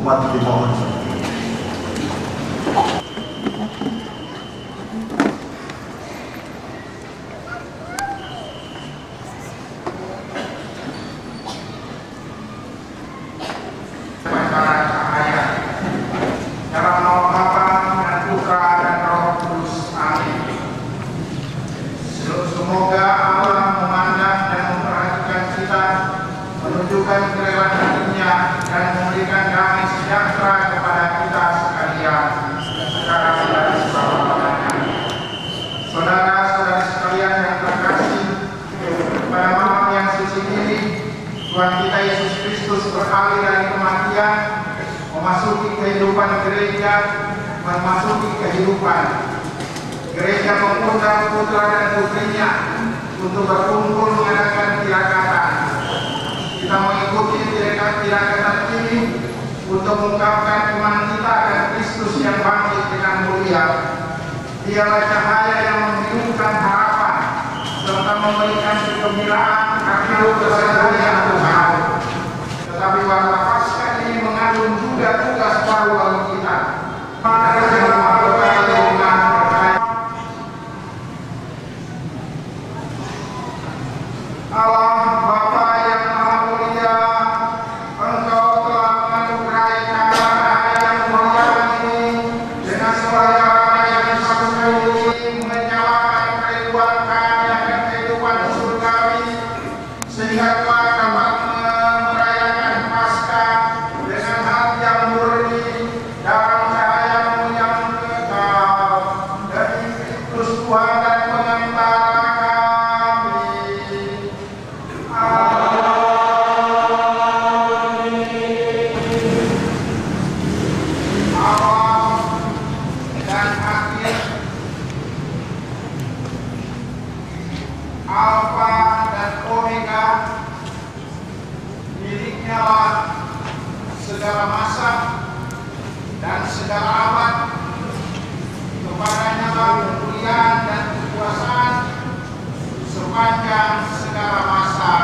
umat dimohon. Semoga Allah memandang dan memperhatikan kita, menunjukkan kerelaan hatinya dan memberikan damai sejahtera kepada kita sekalian sekarang dan selama-lamanya. Saudara-saudara sekalian yang terkasih, pada malam yang suci ini Tuhan kita Yesus Kristus beralih dari kematian memasuki kehidupan gereja, memasuki kehidupan. Gereja mengundang putra dan putrinya untuk berkumpul mengadakan tirakatan. Kita mengikuti tirakatan ini untuk mengungkapkan iman kita dan Kristus yang bangkit dengan mulia. Dialah cahaya yang menghidupkan harapan serta memberikan kegembiraan akan kesehatan Tuhan. Tetapi warta Paskah ini mengandung juga tugas baru bagi kita. Allah Bapa yang Maha Mulia, Engkau telah menganugerahi cahaya yang mulia ini dengan suara yang satu-satunya menyalakan kerinduan kami akan kehidupan surgawi, sehingga Tuhan dapat merayakan Paskah dengan hati yang murni dalam cahaya-Mu yang kekal dari Kristus Tuhan dan pengantara kami. Alfa dan Omega, miliknya lah segala masa dan segala abad, kepadanya lah kemuliaan dan kekuasaan sepanjang segala masa.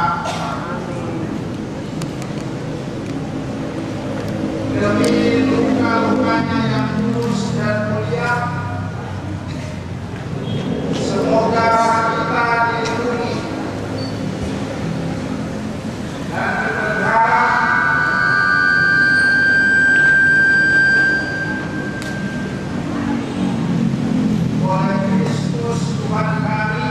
Demi luka-lukanya yang kudus dan mulia, semoga kita dilindungi dan berharap oleh Kristus Tuhan kami,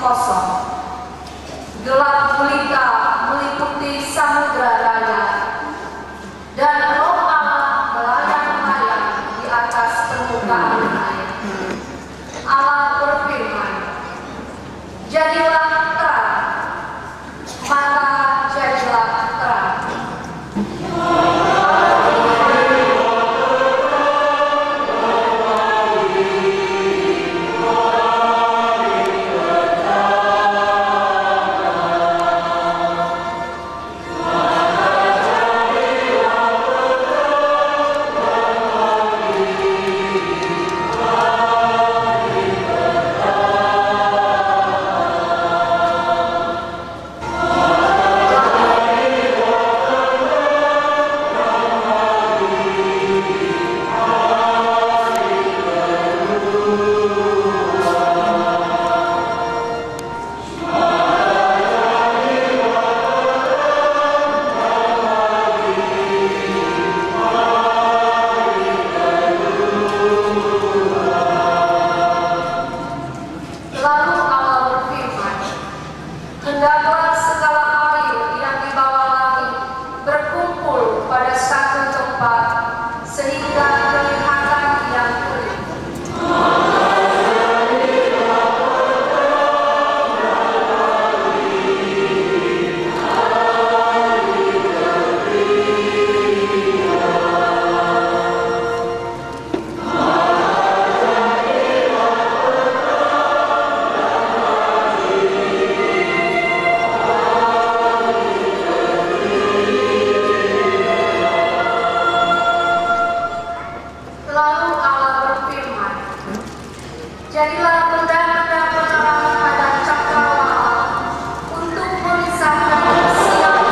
kosong. Gelap gulita meliputi samudra raya, dan roh Allah melayang-layang di atas permukaan air. Allah berfirman, "Jadilah terang," maka jadilah terang. Jadilah benda-benda penerang pada cakrawala untuk memisahkan siang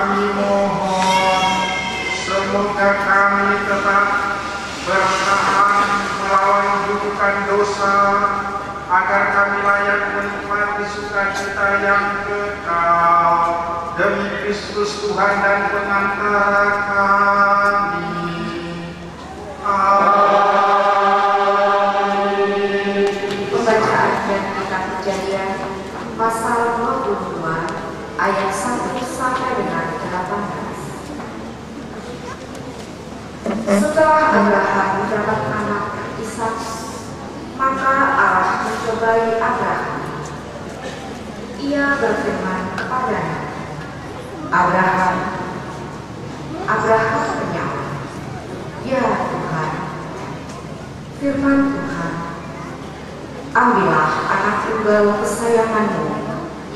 kami mohon, semoga kami tetap bertahan melawan kutukan dosa, agar kami layak menikmati sukacita yang kekal demi Kristus Tuhan dan pengantara kami. Amin. Pembacaan dari kitab Kejadian pasal 22 ayat 1 sampai dengan 18. Setelah Abraham mendapat anak Ishak, maka Allah mencobai Abraham. Ia berfirman kepadanya, Abraham. Abraham menjawab, Ya Tuhan. Firman Tuhan, ambillah anak tunggal kesayanganmu,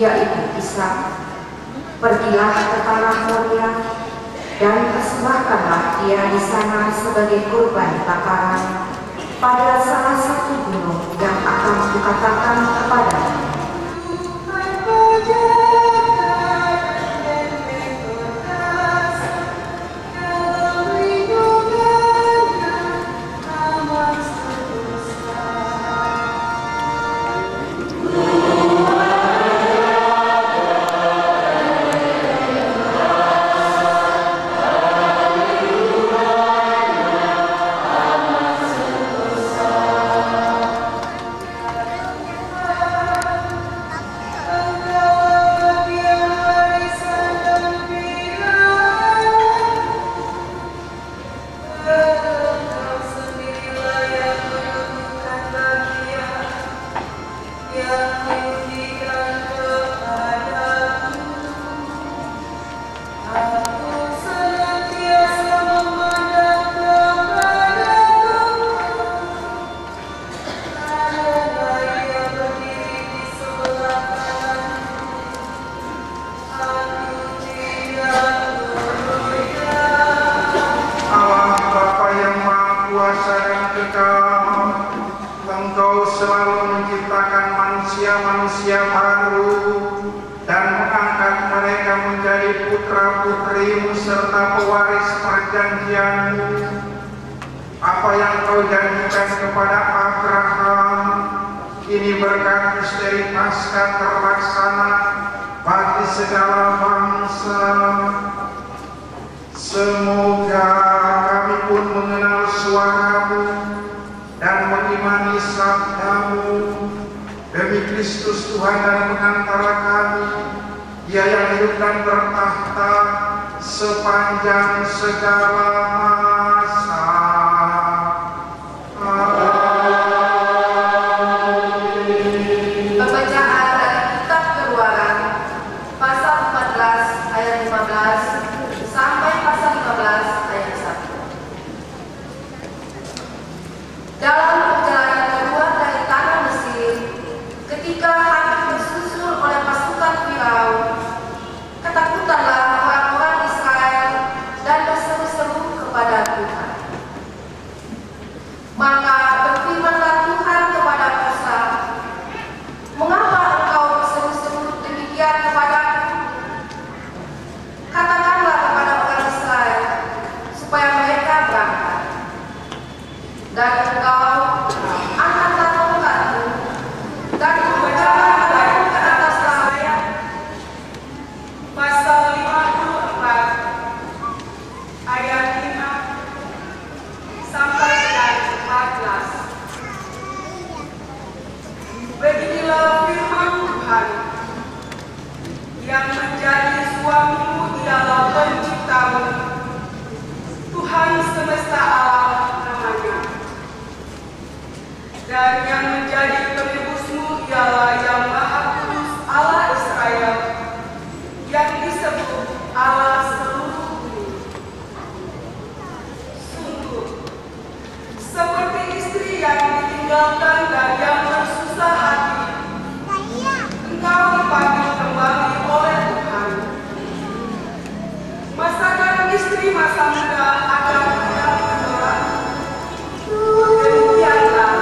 yaitu Ishak, pergilah ke tanah Moria, dan persembahkanlah dia di sana sebagai kurban bakaran pada salah satu gunung yang akan kukatakan kepadamu. Manusia baru dan mengangkat mereka menjadi putra-putrimu serta pewaris perjanjianmu. Apa yang kau janjikan kepada Abraham, ini berkat misteri Paskah terlaksana bagi segala bangsa. Semoga kami pun mengenal suaramu dan mengimani sabdamu. Demi Kristus Tuhan dan pengantara kami, Dia yang hidup dan bertahta sepanjang segala masa. Amin. Pembacaan dari kitab Keluaran pasal 14 ayat 15 sampai pasal 15 ayat 1. Dalam perjalanan keluar dari tanah Mesir, ketika hampir tersusul oleh pasukan Firaun, ketakutanlah orang-orang Israel dan berseru-seru kepada Tuhan. Maka berfirmanlah Tuhan kepada Musa, Mengapa engkau berseru-seru demikian kepadaku? Katakanlah kepada orang Israel supaya mereka berangkat. Dan engkau angkatlah tongkatmu dan membacakan padaku ke atas laut. Pasal 54 ayat 5 sampai dengan 14. Beginilah firman Tuhan, yang menjadi suamimu ialah penciptamu, Tuhan semesta alam namanya. Dan yang menjadi penebusmu ialah yang Maha Kudus Allah Israel, yang disebut Allah seluruh bumi. Sungguh, seperti istri yang ditinggalkan dan yang bersusah hati, engkau dipanggil kembali oleh Tuhan. Masakan istri masa muda akan menang menolak. Demikianlah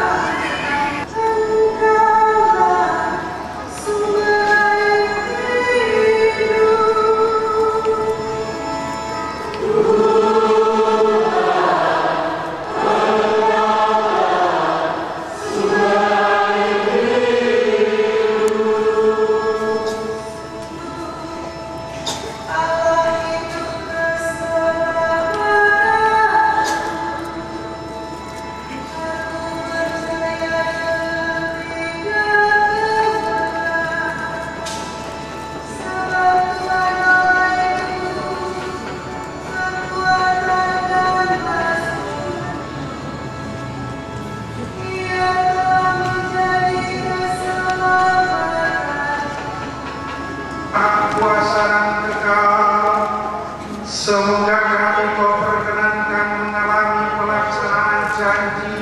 Semoga kami Kau perkenankan mengalami pelaksanaan janji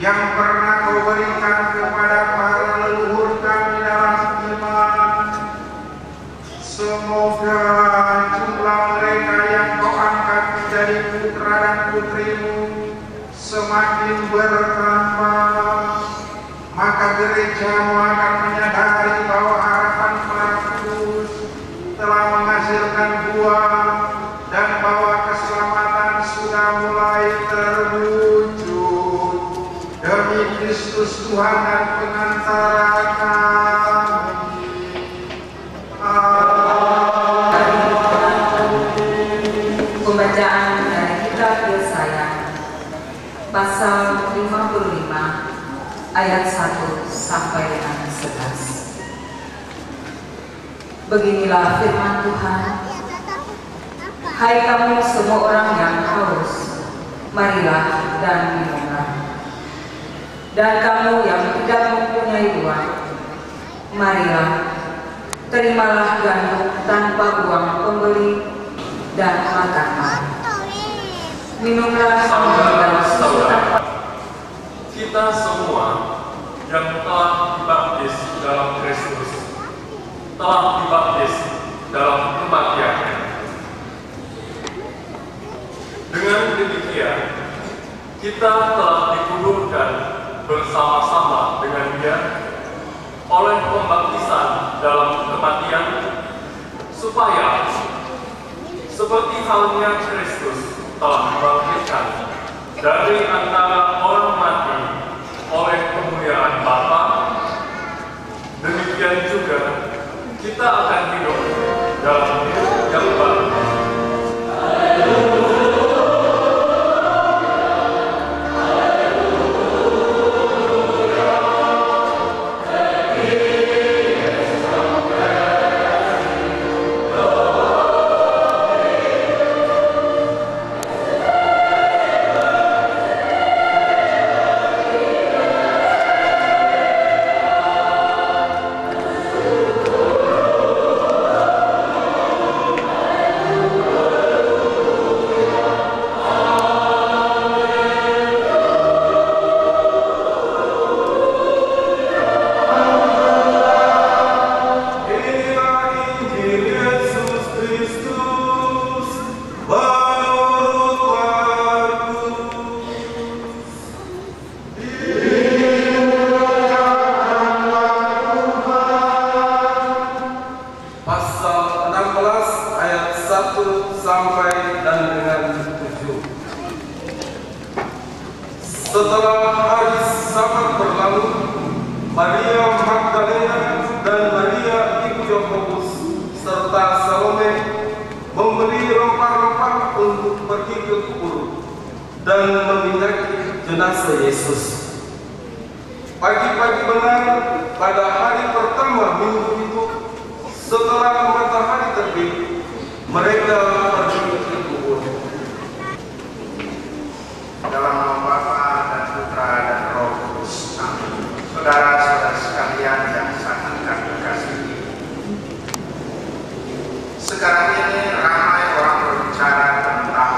yang pernah Kau berikan kepada para leluhur kami dalam iman. Semoga jumlah mereka yang Kau angkat menjadi putra dan putri-Mu semakin bertambah, maka gereja-Mu akan menyadari bahwa harapan para kudus telah menghasilkan buah dan bahwa keselamatan sudah mulai terwujud. Demi Kristus Tuhan dan pengantara kami. Pembacaan dari kitab Yesaya pasal 55 ayat 1 sampai dengan 11. Beginilah firman Tuhan. Hai kamu semua orang yang haus, marilah dan minumlah. Dan kamu yang tidak mempunyai uang, marilah, terimalah gandum tanpa uang pembeli dan makanlah. Minumlah dan susu tanpa. Kita semua yang telah dibaptis dalam Kristus telah dibaptis dalam kematian-Nya. Dengan demikian, kita telah dikuburkan bersama-sama dengan Dia oleh pembaptisan dalam kematian, supaya seperti halnya Kristus telah dibangkitkan dari antara orang mati oleh kemuliaan Bapa, demikian juga kita akan hidup dalam hidup yang baru. Setelah hari Sabat berlalu, Maria Magdalena dan Maria ibu Yakobus serta Salome membeli rempah-rempah untuk pergi ke kubur dan meminyaki jenazah Yesus. Pagi-pagi benar pada hari pertama minggu itu, setelah matahari terbit, mereka pergi ke kubur. Dalam nama Bapa dan Putra dan Roh Kudus. Amin. Saudara-saudara sekalian yang sangat kami kasihi, sekarang ini ramai orang berbicara tentang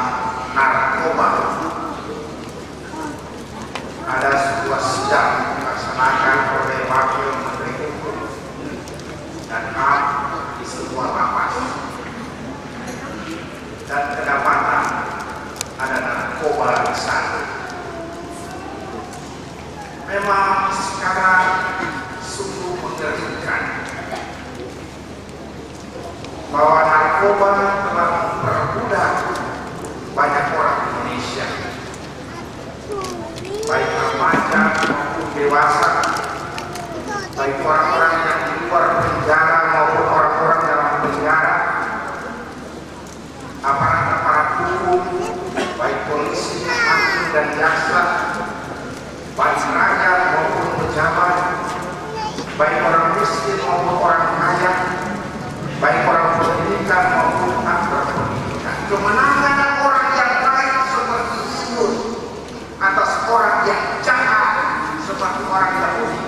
narkoba. Ada sebuah sidang dilaksanakan oleh Wakil Menteri Hukum dan HAM di sebuah lapas, dan kedapatan ada narkoba di sana. Memang sekarang sungguh mengerikan bahwa narkoba telah memperbudak banyak orang Indonesia, baik remaja maupun dewasa, baik orang-orang yang di luar penjara maupun orang-orang dalam penjara, aparat-aparat hukum, baik polisi, hakim dan jaksa, baik rakyat maupun pejabat, baik orang miskin maupun orang kaya, baik orang pendidikan maupun tak berpendidikan. Kemenangan orang yang baik seperti Yunus atas orang yang jahat seperti orang Yahudi,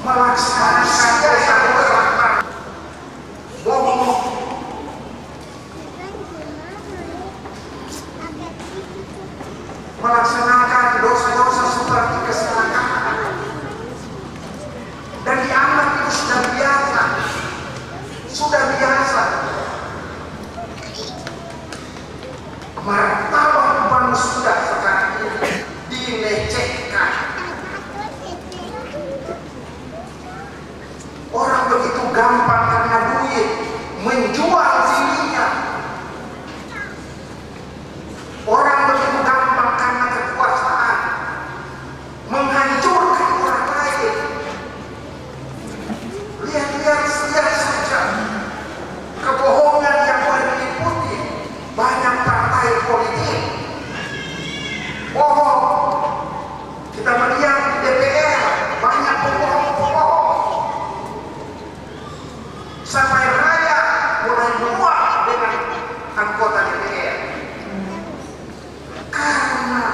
melaksanakan dosa-dosa, bohong, melaksanakan dosa-dosa seperti keserakahan, dan dianggap itu sudah biasa. Martabat manusia sekarang ini dilecehkan. Orang begitu gampang karena duit menjual dirinya. Orang begitu gampang karena kekuasaan menghancurkan orang lain. Lihat saja kebohongan yang meliputi banyak partai politik. Bohong. Kita melihat di DPR banyak pembohong-pembohong. Sampai rakyat mulai muak dengan anggota DPR. Karena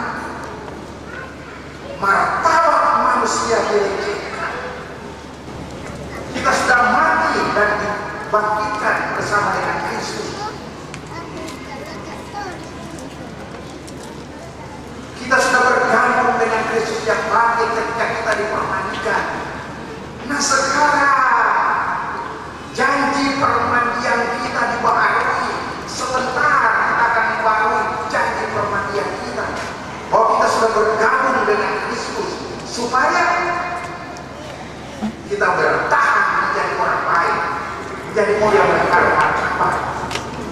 martabat manusia dilecehkan. Kita sudah mati dan dibangkitkan bersama dengan Kristus. Kita sudah bergabung dengan Kristus yang bangkit ketika kita dipermandikan. Nah sekarang janji permandian kita dibaharui. Sebentar kita akan membaharui janji permandian kita. Bahwa kita sudah bergabung dengan Kristus supaya kita bertahan menjadi orang baik, menjadi orang yang bermartabat.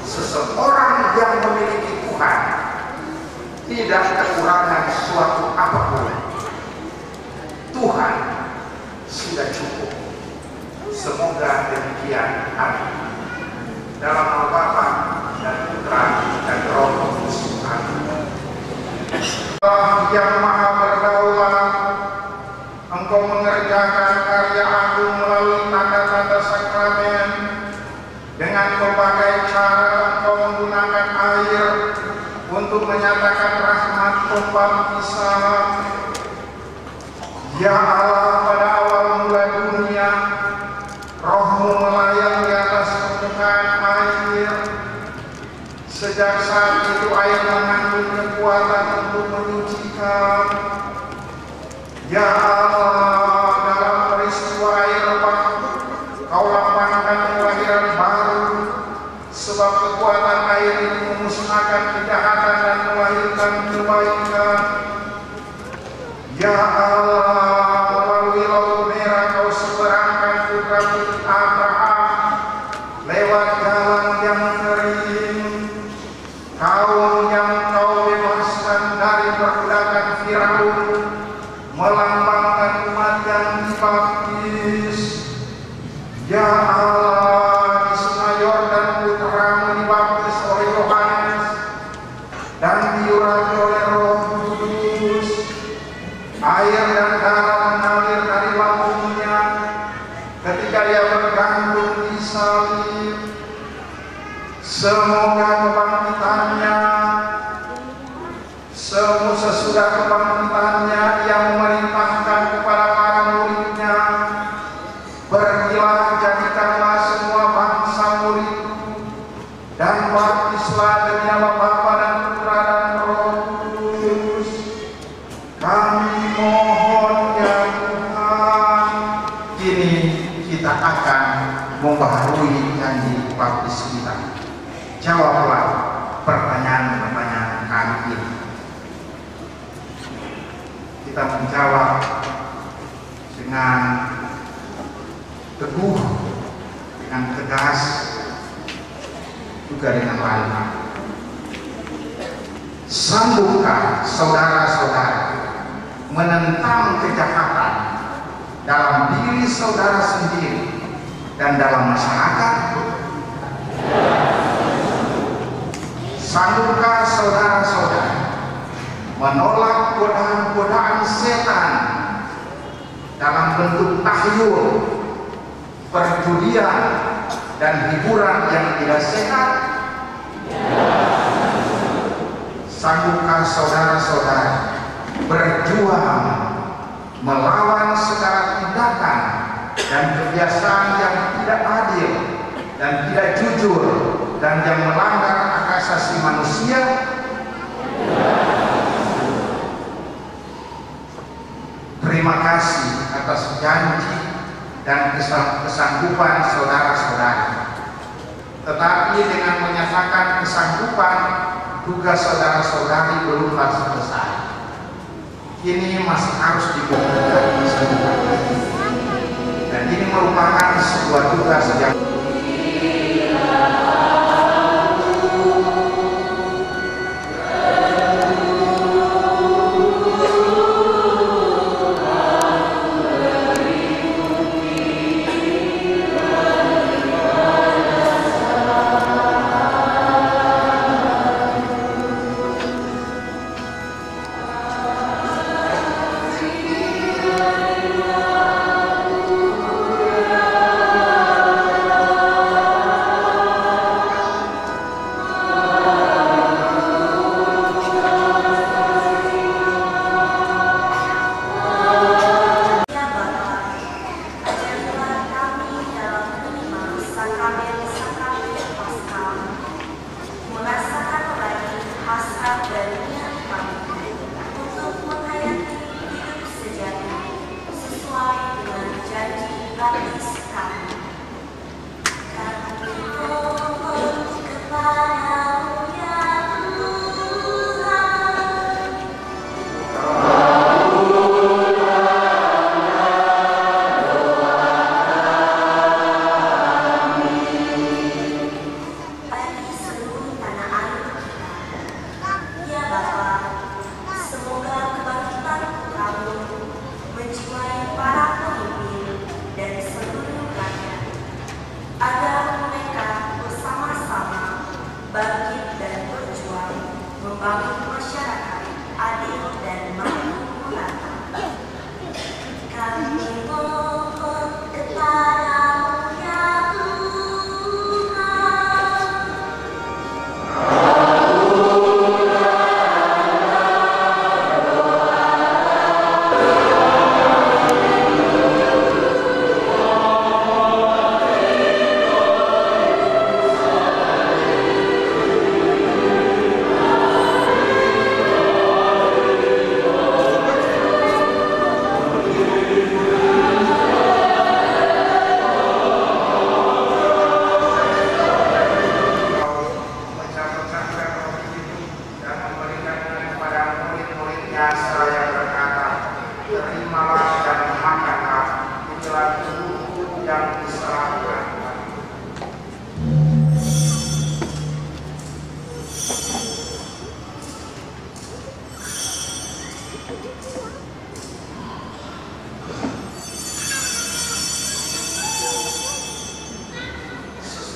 Seseorang yang memiliki Tuhan tidak kekurangan suatu apapun. Tuhan sudah cukup. Semoga demikian. Amin. Dalam nama Bapa dan Putra dan Roh Kudus. Amin. Allah yang Maha Berdaulat, Engkau mengerjakan karya agung melalui tanda-tanda sakramen. Dengan berbagai cara Engkau menggunakan air untuk menyatakan rahmat pembaptisan. Ya Allah, pada awal mula dunia Roh-Mu melayang di atas permukaan air. Sejak saat itu air mengandung kekuatan untuk menyucikan. Ya Allah, dalam peristiwa air bah, Kau lapangkan kelahiran baru. Sebab kekuatan air itu memusnahkan kejahatan dan melahirkan kebaikan. Ya Allah, melalui Laut Merah Kau seberangkan putra putri Abraham lewat jalan yang kering. Kaum yang Kau bebaskan dari perbudakan Firaun melambangkan umat yang dibaptis. Ya Allah, di Sungai Yordan putra-Mu dibaptis oleh Yohanes dan diurapi oleh Roh Kudus. Air dan darah mengalir dari lambungnya ketika Dia bergantung di salib. Semoga kebangkitannya, sesudah kebangkitannya Ia memerintahkan kepada para murid-Nya, pergilah jadikanlah semua bangsa muridku dan baptislah demi nama Bapa dan Putra dan Roh Kudus. Kami mohon ya Tuhan. Kini kita akan membaharui janji baptis kita. Jawablah pertanyaan-pertanyaan kami ini. Kita menjawab dengan teguh, dengan tegas, juga dengan lantang. Sanggupkah saudara-saudara menentang kejahatan dalam diri saudara sendiri dan dalam masyarakat? Sanggupkah saudara-saudara menolak godaan-godaan setan dalam bentuk tahyul, perjudian, dan hiburan yang tidak sehat? Sanggupkah saudara-saudara berjuang melawan segala tindakan dan kebiasaan yang tidak adil dan tidak jujur dan yang melanggar hak asasi manusia, terima kasih atas janji dan kesanggupan saudara-saudari. Tetapi dengan menyatakan kesanggupan, tugas saudara-saudari belumlah selesai. Kini masih harus dibuktikan kesanggupan. Dan ini merupakan sebuah tugas yang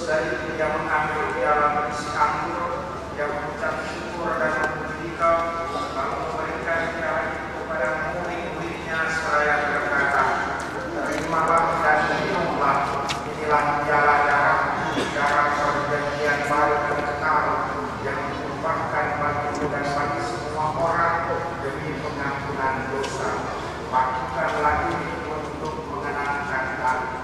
dari yang mengambil piala berisi anggur, yang mengucap syukur dan memuji Dikau, lalu memberikan piala itu kepada murid-muridnya seraya berkata, terimalah dan minumlah, inilah piala darah perjanjian baru dan kekal yang ditumpahkan bagimu dan bagi semua orang demi pengampunan dosa. Lakukanlah ini untuk mengenangkan aku.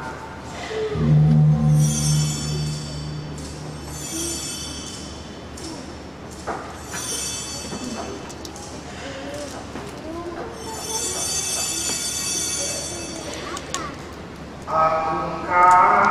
Agungkan